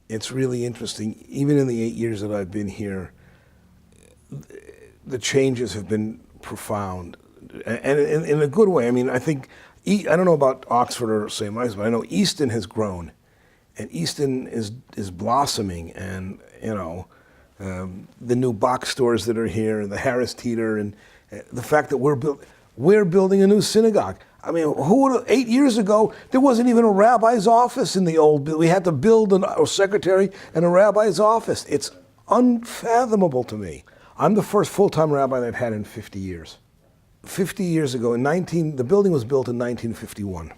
it's really interesting. Even in the 8 years that I've been here, the changes have been profound, and in a good way. I mean, I think, I don't know about Oxford or St. Michael's, but I know Easton has grown, and Easton is blossoming, and the new box stores that are here, and the Harris Teeter, and the fact that we're building a new synagogue. I mean, 8 years ago, there wasn't even a rabbi's office in the old building. We had to build a secretary and a rabbi's office. It's unfathomable to me. I'm the first full-time rabbi they've had in 50 years. 50 years ago, the building was built in 1951.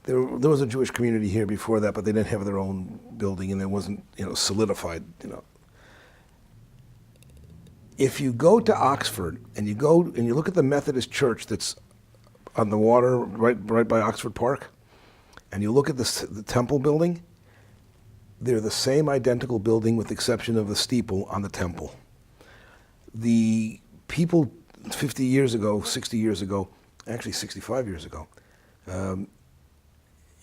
There was a Jewish community here before that, but they didn't have their own building, and it wasn't, solidified, If you go to Oxford and you look at the Methodist church that's on the water right by Oxford Park, and you look at the temple building, they're the same identical building with the exception of the steeple on the temple. The people 50 years ago, 60 years ago, actually 65 years ago,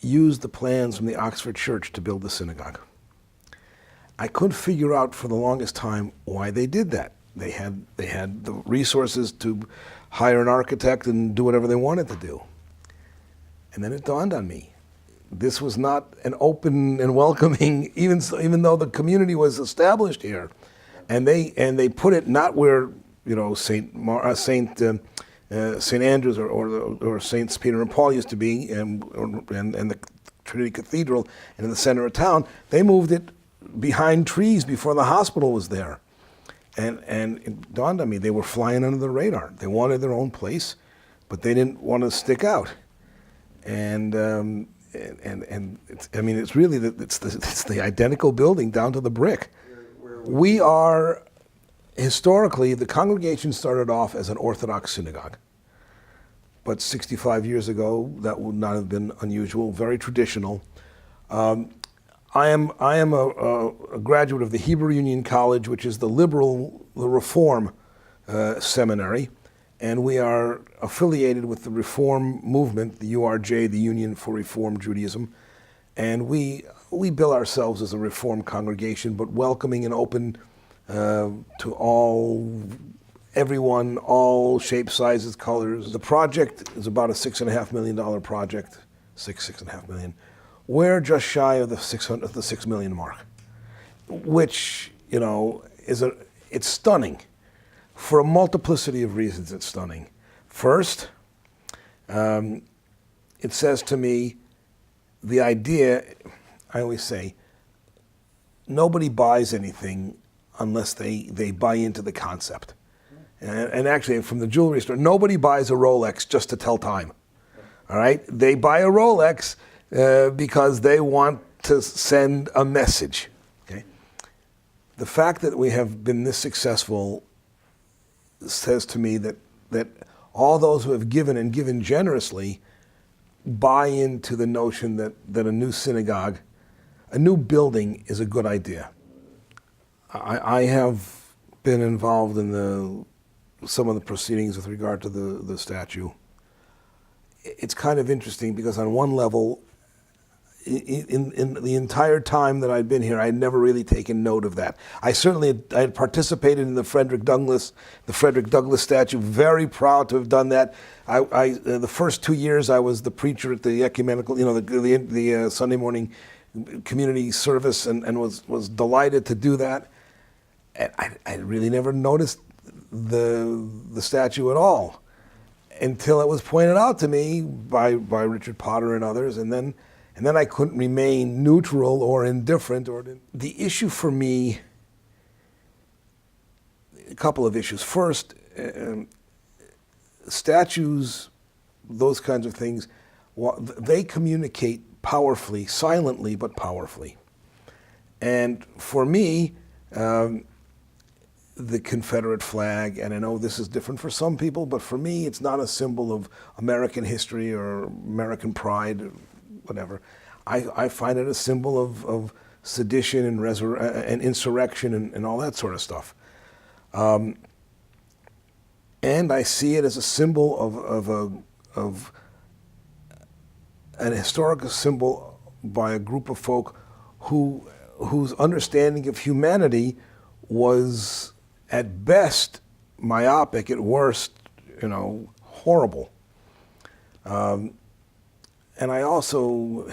used the plans from the Oxford church to build the synagogue. I couldn't figure out for the longest time why they did that. They had the resources to hire an architect and do whatever they wanted to do. And then it dawned on me, this was not an open and welcoming, even though the community was established here, and they put it not where Saint Andrews or Saints Peter and Paul used to be, and the Trinity Cathedral, and in the center of town. They moved it behind trees before the hospital was there. And it dawned on me, they were flying under the radar. They wanted their own place, but they didn't want to stick out. And it's really it's the identical building down to the brick. We are, historically, the congregation started off as an Orthodox synagogue. But 65 years ago, that would not have been unusual, very traditional. I am a graduate of the Hebrew Union College, which is the Reform seminary, and we are affiliated with the Reform movement, the URJ, the Union for Reform Judaism, and we bill ourselves as a Reform congregation, but welcoming and open to everyone, all shapes, sizes, colors. The project is about a $6.5 million project, $6.5 million. We're just shy of the $6 million mark, which it's stunning. For a multiplicity of reasons, it's stunning. First, it says to me, the idea, I always say, nobody buys anything unless they buy into the concept. And actually, from the jewelry store, nobody buys a Rolex just to tell time. All right? They buy a Rolex because they want to send a message. Okay? The fact that we have been this successful says to me that all those who have given and given generously buy into the notion that a new synagogue, a new building is a good idea. I have been involved in some of the proceedings with regard to the statue. It's kind of interesting because on one level, in the entire time that I'd been here, I'd never really taken note of that. I had participated in the Frederick Douglass statue, very proud to have done that. The first 2 years I was the preacher at the ecumenical, the Sunday morning community service, and was delighted to do that. And I really never noticed the statue at all until it was pointed out to me by Richard Potter and others, and then I couldn't remain neutral or indifferent. The issue for me, a couple of issues. First, statues, those kinds of things, they communicate powerfully, silently but powerfully. And for me, the Confederate flag, and I know this is different for some people, but for me it's not a symbol of American history or American pride, or whatever. I find it a symbol of sedition and insurrection and all that sort of stuff. And I see it as a symbol of an historical symbol by a group of folk who whose understanding of humanity was at best myopic, at worst, horrible. And I also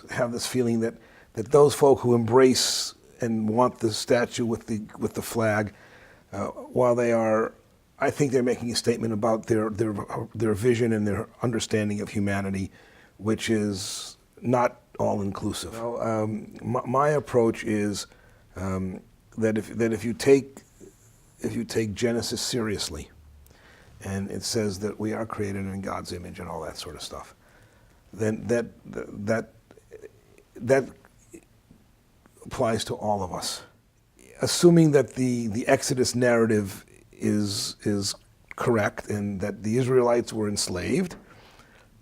have this feeling that those folk who embrace and want the statue with the flag, while they are, I think they're making a statement about their vision and their understanding of humanity, which is not all inclusive. My approach is that if you take Genesis seriously, and it says that we are created in God's image and all that sort of stuff, then that applies to all of us. Assuming that the Exodus narrative is correct and that the Israelites were enslaved,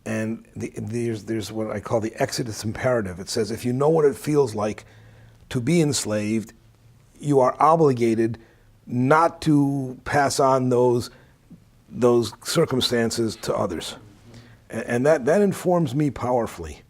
and there's what I call the Exodus imperative. It says if you know what it feels like to be enslaved, you are obligated not to pass on those circumstances to others. And that informs me powerfully.